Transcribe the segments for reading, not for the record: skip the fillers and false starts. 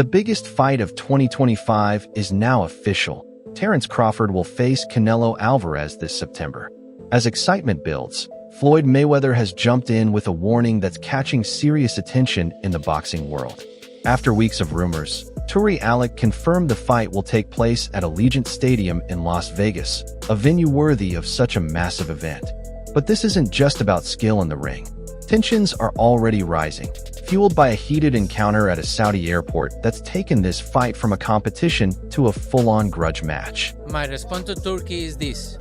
The biggest fight of 2025 is now official. Terence Crawford will face Canelo Alvarez this September. As excitement builds, Floyd Mayweather has jumped in with a warning that's catching serious attention in the boxing world. After weeks of rumors, Turki Al confirmed the fight will take place at Allegiant Stadium in Las Vegas, a venue worthy of such a massive event. But this isn't just about skill in the ring. Tensions are already rising, fueled by a heated encounter at a Saudi airport that's taken this fight from a competition to a full-on grudge match. My response to Turkey is this.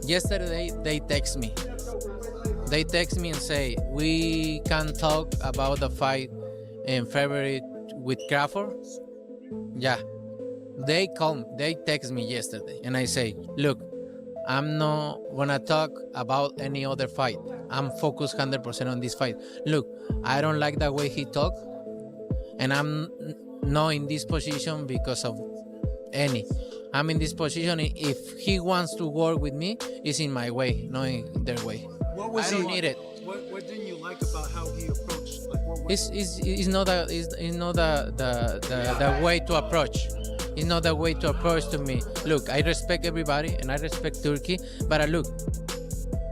Yesterday, they text me. They text me and say, we can talk about the fight in February with Crawford. Yeah. They text me yesterday, and I say, look, I'm not gonna talk about any other fight. I'm focused 100% on this fight. Look, I don't like the way he talk, and I'm not in this position because of any. I'm in this position. If he wants to work with me, it's in my way, not in their way. What was I don't he, need it. What didn't you like about how he approached? Like, what was It's not the way to approach. It's not the way to approach to me. Look, I respect everybody and I respect Turkey, but look,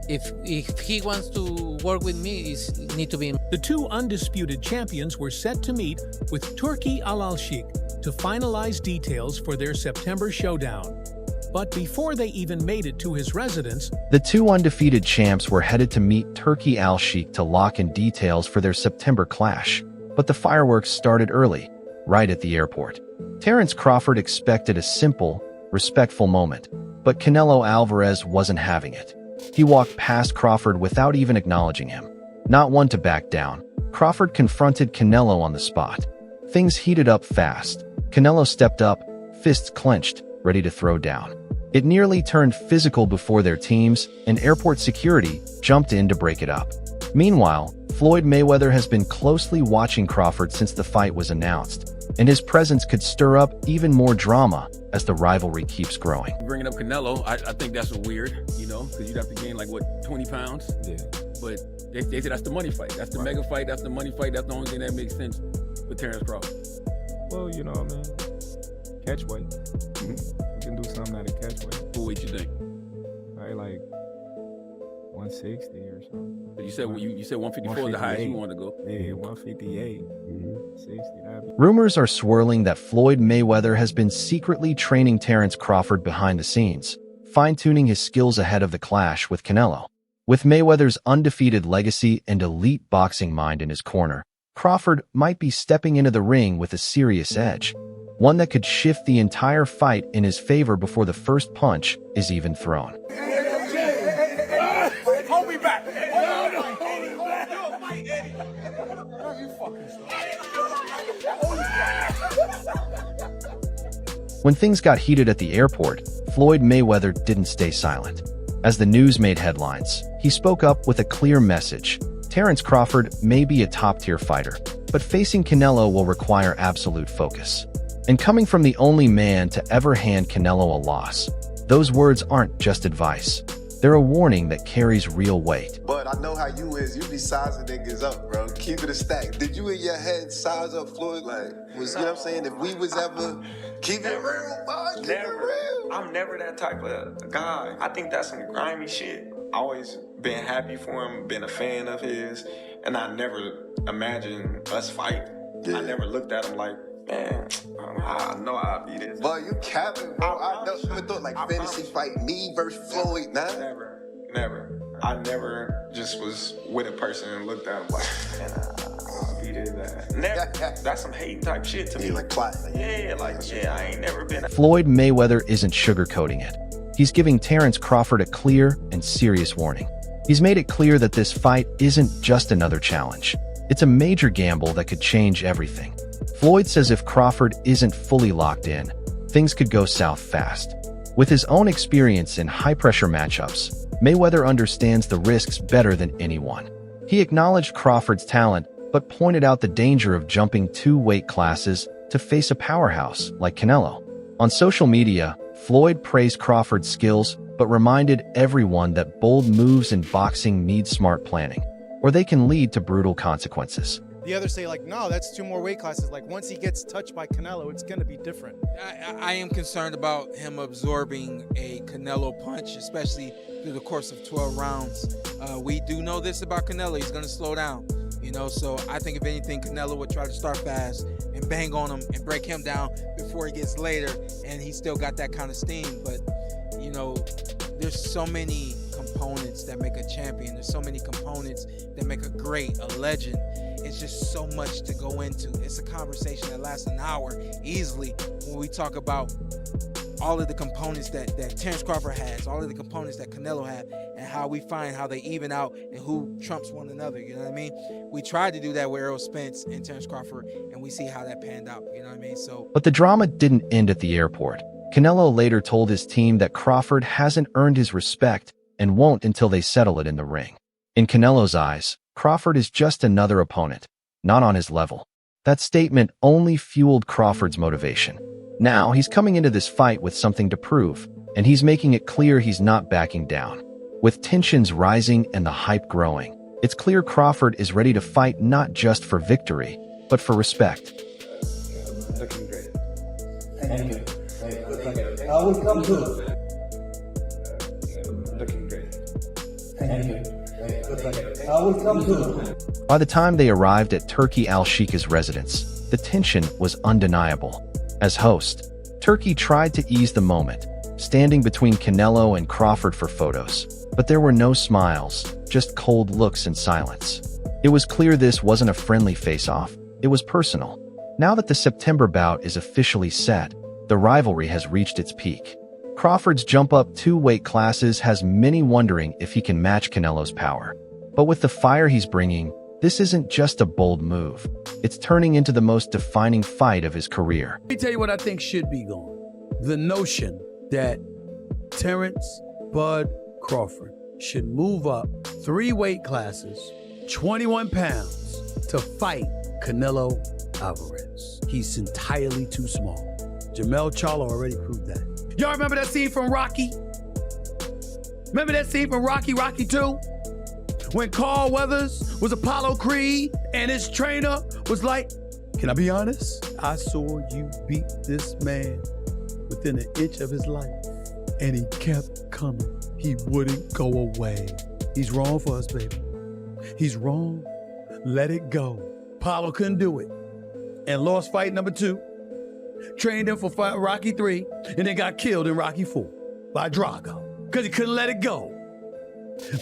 if he wants to work with me, it need to be. The two undisputed champions were set to meet with Turki Al-Sheikh to finalize details for their September showdown. But before they even made it to his residence, the two undefeated champs were headed to meet Turki Al-Sheikh to lock in details for their September clash. But the fireworks started early, right at the airport. Terence Crawford expected a simple, respectful moment, but Canelo Alvarez wasn't having it. He walked past Crawford without even acknowledging him. Not one to back down, Crawford confronted Canelo on the spot. Things heated up fast. Canelo stepped up, fists clenched, ready to throw down. It nearly turned physical before their teams, and airport security jumped in to break it up. Meanwhile, Floyd Mayweather has been closely watching Crawford since the fight was announced, and his presence could stir up even more drama as the rivalry keeps growing. Bringing up Canelo, I think that's weird, you know, because you'd have to gain like, what, 20 pounds? Yeah. But they say that's the money fight. That's the mega fight. That's the money fight. That's the only thing that makes sense with Terence Crawford. Well, you know, I mean, catch weight. We can do something at a catch weight. What weight you think? Probably like 160 or something. But you said 154 is the highest you want to go. Yeah, 158, 60. Rumors are swirling that Floyd Mayweather has been secretly training Terence Crawford behind the scenes, fine-tuning his skills ahead of the clash with Canelo. With Mayweather's undefeated legacy and elite boxing mind in his corner, Crawford might be stepping into the ring with a serious edge, one that could shift the entire fight in his favor before the first punch is even thrown. Hold me back. When things got heated at the airport, Floyd Mayweather didn't stay silent. As the news made headlines, he spoke up with a clear message. Terence Crawford may be a top-tier fighter, but facing Canelo will require absolute focus. And coming from the only man to ever hand Canelo a loss, those words aren't just advice. They're a warning that carries real weight. But I know how you is. You be sizing niggas up, bro. Keep it a stack. Did you in your head size up Floyd? Like, you know what I'm saying? If we was ever keep it real, boy, keep it real. I'm never that type of guy. I think that's some grimy shit. Always been happy for him, been a fan of his, and I never imagined us fight. Yeah. I never looked at him like, man, I know I'll be this. Boy, you capping, bro. I know you would thought like fantasy fight me versus Floyd, nah? Never. I never just was with a person and looked at him like, man, I'll be this. Never. That's some hating type shit to me. Yeah, like plot. Yeah, I ain't never been. Floyd Mayweather isn't sugarcoating it. He's giving Terence Crawford a clear and serious warning. He's made it clear that this fight isn't just another challenge. It's a major gamble that could change everything. Floyd says if Crawford isn't fully locked in, things could go south fast. With his own experience in high-pressure matchups, Mayweather understands the risks better than anyone. He acknowledged Crawford's talent, but pointed out the danger of jumping 2 weight classes to face a powerhouse like Canelo. On social media, Floyd praised Crawford's skills, but reminded everyone that bold moves in boxing need smart planning, or they can lead to brutal consequences. The others say like, no, that's 2 more weight classes. Like once he gets touched by Canelo, it's gonna be different. I am concerned about him absorbing a Canelo punch, especially through the course of 12 rounds. We do know this about Canelo. He's going to slow down, you know, so I think if anything, Canelo would try to start fast and bang on him and break him down before he gets later, and he still got that kind of steam. But, you know, there's so many components that make a champion. There's so many components that make a great, a legend. It's just so much to go into. It's a conversation that lasts an hour easily when we talk about all of the components that Terence Crawford has, all of the components that Canelo had, and how we find how they even out and who trumps one another, you know what I mean? We tried to do that with Errol Spence and Terence Crawford, and we see how that panned out, you know what I mean? So, But the drama didn't end at the airport. Canelo later told his team that Crawford hasn't earned his respect and won't until they settle it in the ring. In Canelo's eyes, Crawford is just another opponent, not on his level. That statement only fueled Crawford's motivation. Now, he's coming into this fight with something to prove, and he's making it clear he's not backing down. With tensions rising and the hype growing, it's clear Crawford is ready to fight not just for victory, but for respect. Looking great. Thank you. I will come to looking great. Thank you. I will come to. By the time they arrived at Turki Al-Sheik's residence, the tension was undeniable. As host, Turki tried to ease the moment, standing between Canelo and Crawford for photos. But there were no smiles, just cold looks and silence. It was clear this wasn't a friendly face-off, it was personal. Now that the September bout is officially set, the rivalry has reached its peak. Crawford's jump up 2 weight classes has many wondering if he can match Canelo's power. But with the fire he's bringing, this isn't just a bold move. It's turning into the most defining fight of his career. Let me tell you what I think should be going. The notion that Terence Bud Crawford should move up 3 weight classes, 21 pounds, to fight Canelo Alvarez. He's entirely too small. Jermell Charlo already proved that. Y'all remember that scene from Rocky? Remember that scene from Rocky 2? When Carl Weathers was Apollo Creed and his trainer was like, can I be honest? I saw you beat this man within an inch of his life. And he kept coming. He wouldn't go away. He's wrong for us, baby. He's wrong. Let it go. Apollo couldn't do it. And lost fight number 2. Trained him for fight Rocky 3, and then got killed in Rocky 4 by Drago because he couldn't let it go.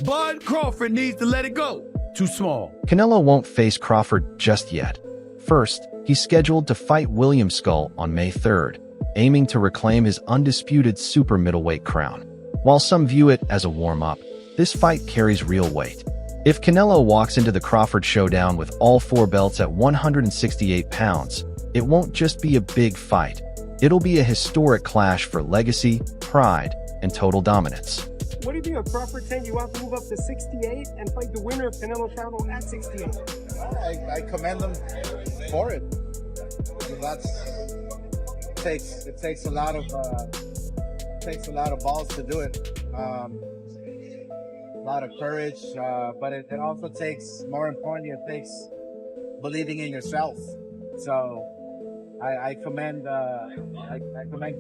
Bud Crawford needs to let it go. Too small. Canelo won't face Crawford just yet. First, he's scheduled to fight William Skull on May 3rd, aiming to reclaim his undisputed super middleweight crown. While some view it as a warm-up, this fight carries real weight. If Canelo walks into the Crawford showdown with all 4 belts at 168 pounds, it won't just be a big fight. It'll be a historic clash for legacy, pride, and total dominance. What do you think of Crawford saying you want to move up to 68 and fight the winner of Canelo Charlo at 68? I commend them for it. It takes a lot of balls to do it. A lot of courage, but it also takes, more importantly, it takes believing in yourself. So I commend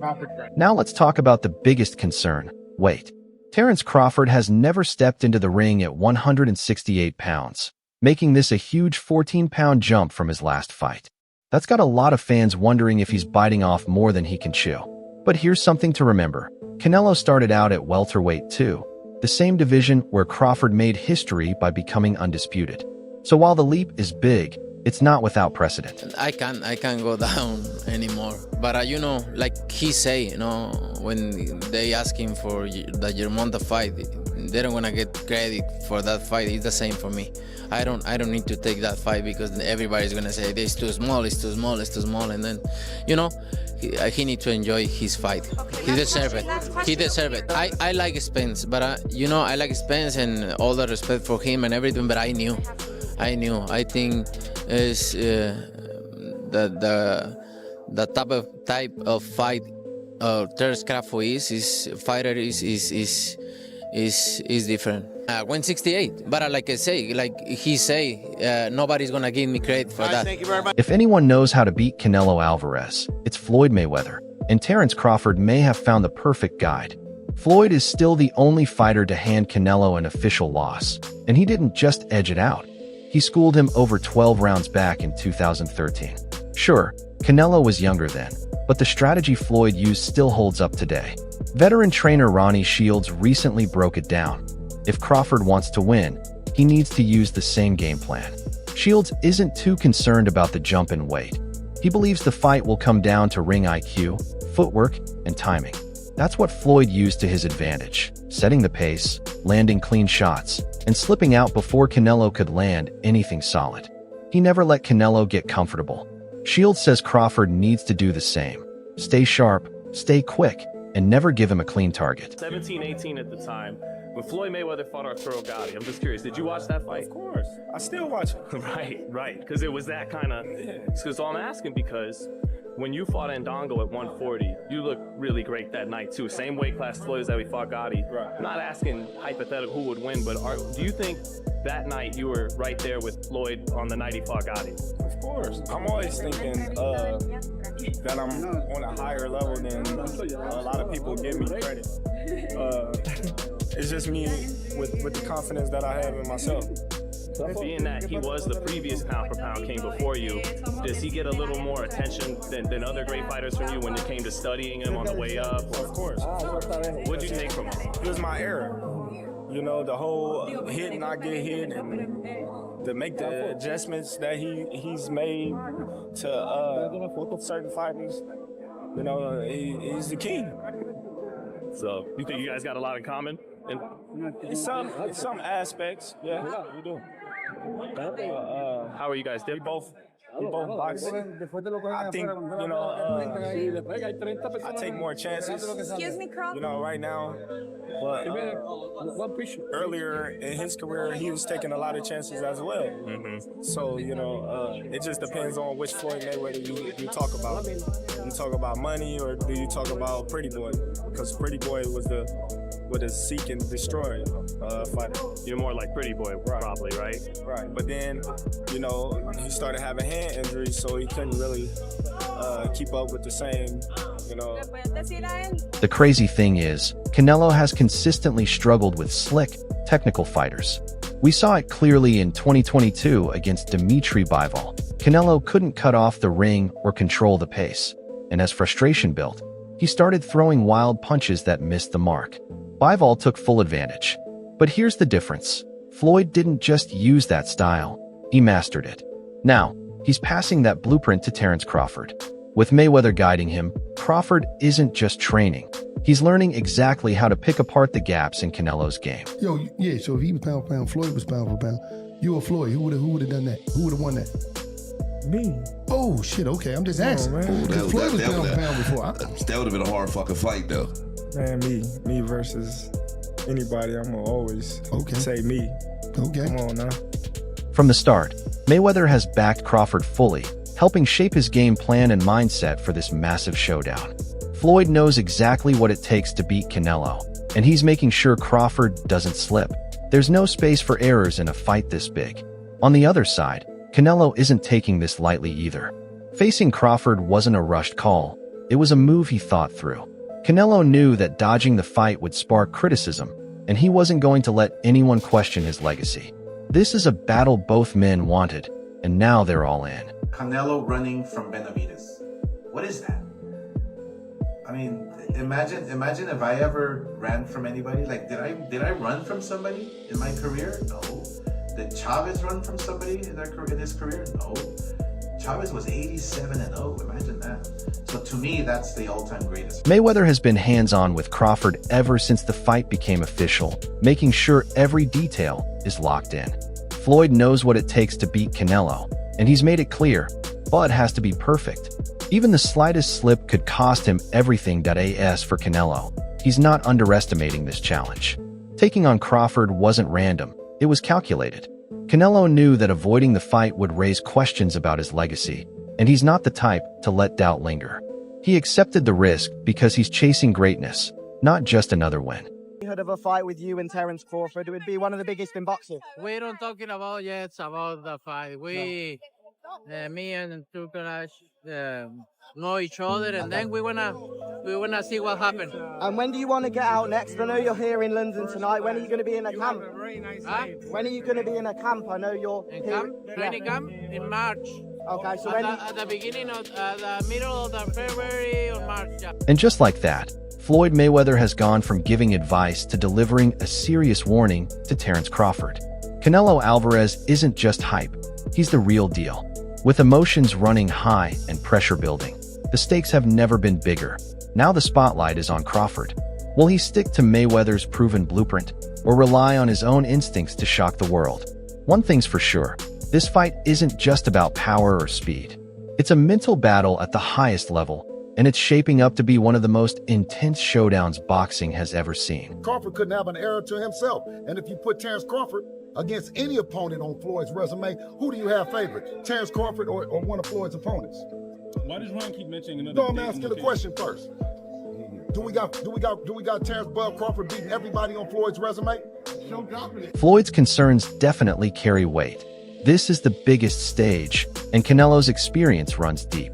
Crawford for it. Now let's talk about the biggest concern, weight. Terence Crawford has never stepped into the ring at 168 pounds, making this a huge 14-pound jump from his last fight. That's got a lot of fans wondering if he's biting off more than he can chew. But here's something to remember. Canelo started out at welterweight too, the same division where Crawford made history by becoming undisputed. So while the leap is big, it's not without precedent. I can't go down anymore. But you know, like he say, you know, when they ask him for the Germonta fight, they don't wanna get credit for that fight. It's the same for me. I don't need to take that fight because everybody's gonna say it's too small, it's too small, it's too small, and then, you know, he need to enjoy his fight. He deserve it. He deserve it. I like Spence, but you know, I like Spence and all the respect for him and everything. But I knew. I think is the type of fight Terence Crawford is is different. 168, but like I say, like he say, nobody's gonna give me credit for that. Thank you very much. If anyone knows how to beat Canelo Alvarez, it's Floyd Mayweather, and Terence Crawford may have found the perfect guide. Floyd is still the only fighter to hand Canelo an official loss, and he didn't just edge it out. He schooled him over 12 rounds back in 2013. Sure, Canelo was younger then, but the strategy Floyd used still holds up today. Veteran trainer Ronnie Shields recently broke it down. If Crawford wants to win, he needs to use the same game plan. Shields isn't too concerned about the jump in weight. He believes the fight will come down to ring IQ, footwork, and timing. That's what Floyd used to his advantage, setting the pace, landing clean shots, and slipping out before Canelo could land anything solid. He never let Canelo get comfortable. Shields says Crawford needs to do the same. Stay sharp, stay quick, and never give him a clean target. 17-18 at the time. When Floyd Mayweather fought Arturo Gatti, I'm just curious, did you watch that fight? Of course. I still watch it. Right. Because it was that kind of... So I'm asking because when you fought Ndongo at 140, you looked really great that night too. Same weight class Floyd as that we fought Gatti. Right. I'm not asking hypothetical who would win, but do you think that night you were right there with Floyd on the night he fought Gatti? Of course. I'm always thinking that I'm on a higher level than a lot of people give me credit. It's just me with the confidence that I have in myself. Being that he was the previous pound-for-pound king before you, does he get a little more attention than other great fighters from you when it came to studying him on the way up? Of course. What'd you take from him? It was my era. You know, the whole hit and not get hit, and to make the adjustments that he's made to certain fighters. You know, he's the king. So you think you guys got a lot in common? In some aspects, yeah, we do. How are you guys different? We both box. I think, you know, I take more chances. Excuse me, Crawford. You know, right now. But earlier in his career, he was taking a lot of chances as well. Mm-hmm. So, you know, it just depends on which Floyd Mayweather you talk about. You talk about money, or do you talk about Pretty Boy? Because Pretty Boy was the seek and destroy fighter. You're more like Pretty Boy, probably, right? Right. But then, you know, he started having hand injuries, so he couldn't really keep up with the same, you know. The crazy thing is, Canelo has consistently struggled with slick, technical fighters. We saw it clearly in 2022 against Dimitri Bivol. Canelo couldn't cut off the ring or control the pace, and as frustration built, he started throwing wild punches that missed the mark. Bivol took full advantage. But here's the difference. Floyd didn't just use that style, he mastered it. Now, he's passing that blueprint to Terence Crawford. With Mayweather guiding him, Crawford isn't just training. He's learning exactly how to pick apart the gaps in Canelo's game. Yo, yeah, so if he was pound for pound, Floyd was pound for pound. You or Floyd, who would have done that? Who would have won that? Me. Oh, shit, okay, I'm just asking. Floyd was pound for pound before. That would have been a hard fucking fight, though. Man, me versus anybody, I'm gonna always say me. Okay. Come on now. From the start, Mayweather has backed Crawford fully, helping shape his game plan and mindset for this massive showdown. Floyd knows exactly what it takes to beat Canelo, and he's making sure Crawford doesn't slip. There's no space for errors in a fight this big. On the other side, Canelo isn't taking this lightly either. Facing Crawford wasn't a rushed call, it was a move he thought through. Canelo knew that dodging the fight would spark criticism, and he wasn't going to let anyone question his legacy. This is a battle both men wanted, and now they're all in. Canelo running from Benavides. What is that? I mean, imagine if I ever ran from anybody. Like, did I run from somebody in my career? No. Did Chavez run from somebody in his career? No. Chavez was 87-0. Imagine that. So to me, that's the all-time greatest. Mayweather has been hands-on with Crawford ever since the fight became official, making sure every detail is locked in. Floyd knows what it takes to beat Canelo, and he's made it clear, Bud has to be perfect. Even the slightest slip could cost him everything. As for Canelo, he's not underestimating this challenge. Taking on Crawford wasn't random, it was calculated. Canelo knew that avoiding the fight would raise questions about his legacy, and he's not the type to let doubt linger. He accepted the risk because he's chasing greatness, not just another win. Of a fight with you and Terence Crawford, it would be one of the biggest in boxing. We don't talking about yet about the fight. Me and Turkalash know each other, and then we wanna see what happens. And when do you want to get out next? I know you're here in London tonight. When are you going to be in a camp? When are you going to be in a camp? I know you're in camp, training camp in March. Okay, so at the beginning of the middle of the February or March. Yeah. And just like that, Floyd Mayweather has gone from giving advice to delivering a serious warning to Terence Crawford. Canelo Alvarez isn't just hype, he's the real deal. With emotions running high and pressure building, the stakes have never been bigger. Now the spotlight is on Crawford. Will he stick to Mayweather's proven blueprint, or rely on his own instincts to shock the world? One thing's for sure, this fight isn't just about power or speed. It's a mental battle at the highest level, and it's shaping up to be one of the most intense showdowns boxing has ever seen. Crawford couldn't have an error to himself, and if you put Terence Crawford against any opponent on Floyd's resume, who do you have favorite? Terence Crawford or one of Floyd's opponents? Why does Ron keep mentioning another? No, I'm asking the question first. Do we got Terence Bud Crawford beating everybody on Floyd's resume? Floyd's concerns definitely carry weight. This is the biggest stage, and Canelo's experience runs deep.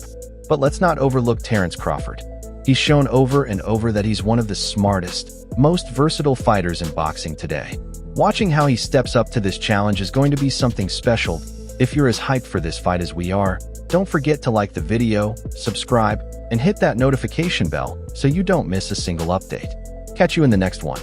But let's not overlook Terence Crawford. He's shown over and over that he's one of the smartest, most versatile fighters in boxing today. Watching how he steps up to this challenge is going to be something special. If you're as hyped for this fight as we are, don't forget to like the video, subscribe, and hit that notification bell so you don't miss a single update. Catch you in the next one.